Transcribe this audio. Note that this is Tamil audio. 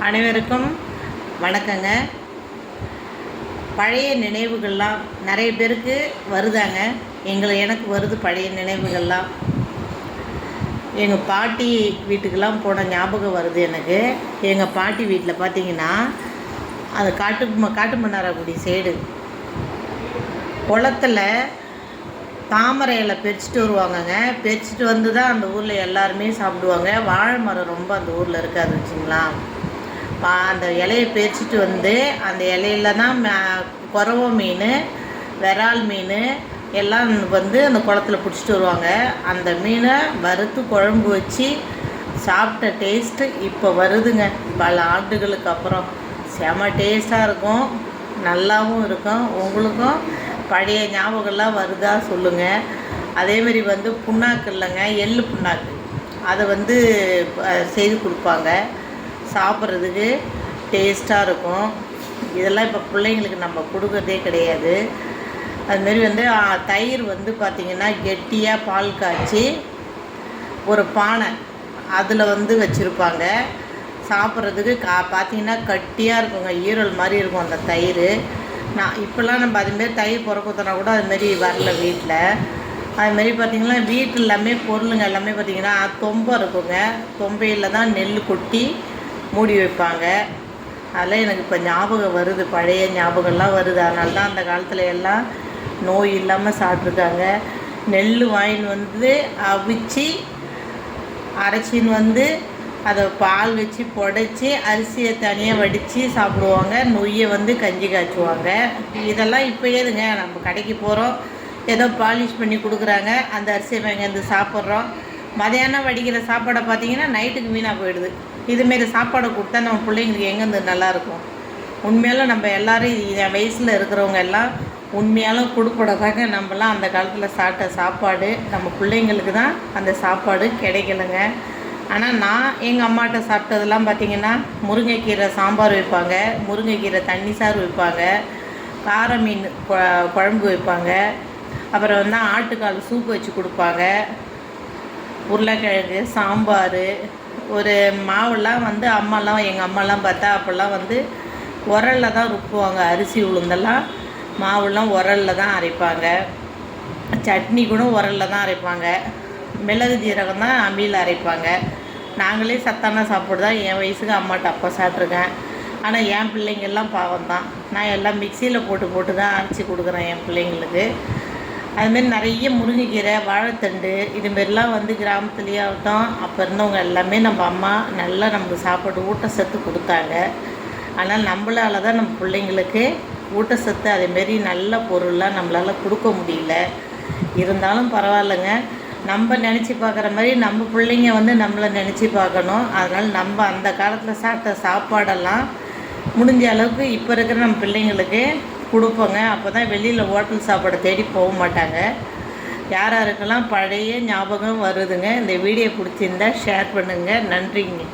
அனைவருக்கும் வணக்கங்க. பழைய நினைவுகள்லாம் நிறைய பேருக்கு வருதாங்க. எனக்கு வருது பழைய நினைவுகள்லாம். எங்கள் பாட்டி வீட்டுக்கெல்லாம் போன ஞாபகம் வருது எனக்கு. எங்கள் பாட்டி வீட்டில் பார்த்திங்கன்னா அது காட்டுமன்னார்குடி சைடு குளத்தில் தாமரை இலை பறிச்சுட்டு வருவாங்கங்க. பறிச்சுட்டு வந்து தான் அந்த ஊரில் எல்லாருமே சாப்பிடுவாங்க. வாழை மரம் ரொம்ப அந்த ஊரில் இருக்காது வச்சுங்களா. அந்த இலையை பறிச்சுட்டு வந்து அந்த இலையில தான் குறவ மீன், விரால் மீன் எல்லாம் வந்து அந்த குளத்தில் பிடிச்சிட்டு வருவாங்க. அந்த மீனை வறுத்து குழம்பு வச்சு சாப்பிட்ட டேஸ்ட்டு இப்போ வருதுங்க. பல ஆண்டுகளுக்கு அப்புறம் செம டேஸ்ட்டாக இருக்கும், நல்லாவும் இருக்கும். உங்களுக்கும் பழைய ஞாபகம்லாம் வருதா சொல்லுங்கள். அதேமாரி வந்து புண்ணாக்கு இல்லைங்க, எள்ளு புண்ணாக்கு, அதை வந்து செய்து கொடுப்பாங்க. சாப்பிட்றதுக்கு டேஸ்ட்டாக இருக்கும். இதெல்லாம் இப்போ பிள்ளைங்களுக்கு நம்ம கொடுக்குறதே கிடையாது. அதுமாரி வந்து தயிர் வந்து பார்த்திங்கன்னா கெட்டியாக பால் காய்ச்சி ஒரு பானை அதில் வந்து வச்சுருப்பாங்க. சாப்பிட்றதுக்கு பார்த்திங்கன்னா கட்டியாக இருக்குங்க, ஈரல் மாதிரி இருக்கும் அந்த தயிர். இப்போல்லாம் நம்ம அதுமாரி தயிர் பிறக்குத்தனா கூட அதுமாரி வரல வீட்டில். அதுமாரி பார்த்திங்கன்னா வீட்டில் எல்லாமே பொருளுங்க எல்லாமே பார்த்திங்கன்னா தொம்பை இருக்குங்க. தொம்பையில் தான் நெல் கொட்டி மூடி வைப்பாங்க. அதெல்லாம் எனக்கு இப்போ ஞாபகம் வருது, பழைய ஞாபகம்லாம் வருது. அதனால தான் அந்த காலத்தில் எல்லாம் நோய் இல்லாமல் சாப்பிட்ருக்காங்க. நெல் வாங்கின்னு வந்து அவிச்சு அரைச்சின்னு வந்து அதை பால் வச்சு புடைச்சி அரிசியை தனியாக வடித்து சாப்பிடுவாங்க. நொய்யை வந்து கஞ்சி காய்ச்சுவாங்க. இதெல்லாம் இப்போ ஏதுங்க, நம்ம கடைக்கு போகிறோம், ஏதோ பாலிஷ் பண்ணி கொடுக்குறாங்க, அந்த அரிசியை வாங்கி வந்து சாப்பிட்றோம். மதியானம் வடிக்கிற சாப்பாடை பார்த்திங்கன்னா நைட்டுக்கு வீணாக போயிடுது. இதுமாரி சாப்பாடை கொடுத்தா நம்ம பிள்ளைங்களுக்கு எங்கேருந்து நல்லாயிருக்கும். உண்மையாலும் நம்ம எல்லோரும் என் வயசில் இருக்கிறவங்க எல்லாம் உண்மையாலும் கொடுப்படாதாங்க நம்மலாம் அந்த காலத்தில் சாப்பிட்ட சாப்பாடு நம்ம பிள்ளைங்களுக்கு தான் அந்த சாப்பாடு கிடைக்கலைங்க. ஆனால் நான் எங்கள் அம்மாட்ட சாப்பிட்டதெல்லாம் பார்த்திங்கன்னா முருங்கைக்கீரை சாம்பார் வைப்பாங்க, முருங்கைக்கீரை தண்ணி சாறு வைப்பாங்க, கார மீன் குழம்பு வைப்பாங்க, அப்புறம் வந்து ஆட்டுக்கால் சூப்பு வச்சு கொடுப்பாங்க, உருளைக்கிழங்கு சாம்பார். ஒரு மாவுலாம் வந்து எங்கள் அம்மாலாம் பார்த்தா அப்போல்லாம் வந்து உரலில் தான் ருப்புவாங்க. அரிசி உளுந்தெல்லாம் மாவுலாம் உரலில் தான் அரைப்பாங்க. சட்னி கூட உரலில் தான் அரைப்பாங்க. மிளகு ஜீரகம் தான் அம்மியில் அரைப்பாங்க. நாங்களே சத்தான சாப்பாடு தான் என் வயசுக்கு அம்மாட்ட அப்போ சாப்பிட்ருக்கேன். ஆனால் என் பிள்ளைங்கள்லாம் பாவம் தான். நான் எல்லாம் மிக்சியில் போட்டு தான் அரைச்சி கொடுக்குறேன் என் பிள்ளைங்களுக்கு. அதுமாரி நிறைய முருங்கைக்கீரை, வாழைத்தண்டு, இதுமாரிலாம் வந்து கிராமத்துலேயே ஆகட்டும் அப்போ இருந்தவங்க எல்லாமே நம்ம அம்மா நல்லா நமக்கு சாப்பாடு ஊட்டச்சத்து கொடுத்தாங்க. ஆனால் நம்மளால தான் நம்ம பிள்ளைங்களுக்கு ஊட்டச்சத்து அதேமாரி நல்ல பொருள்லாம் நம்மளால் கொடுக்க முடியல. இருந்தாலும் பரவாயில்லைங்க, நம்ம நினச்சி பார்க்குற மாதிரி நம்ம பிள்ளைங்க வந்து நம்மளை நினச்சி பார்க்கணும். அதனால் நம்ம அந்த காலத்தில் சாப்பிட்ட சாப்பாடெல்லாம் முடிஞ்ச அளவுக்கு இப்போ இருக்கிற நம்ம பிள்ளைங்களுக்கு கொடுப்போங்க. அப்போ தான் வெளியில் ஹோட்டல் சாப்பாடை தேடி போக மாட்டாங்க. யார் யாருக்கெல்லாம் பழைய ஞாபகம் வருதுங்க, இந்த வீடியோ பிடிச்சிருந்தா ஷேர் பண்ணுங்கள். நன்றிங்க.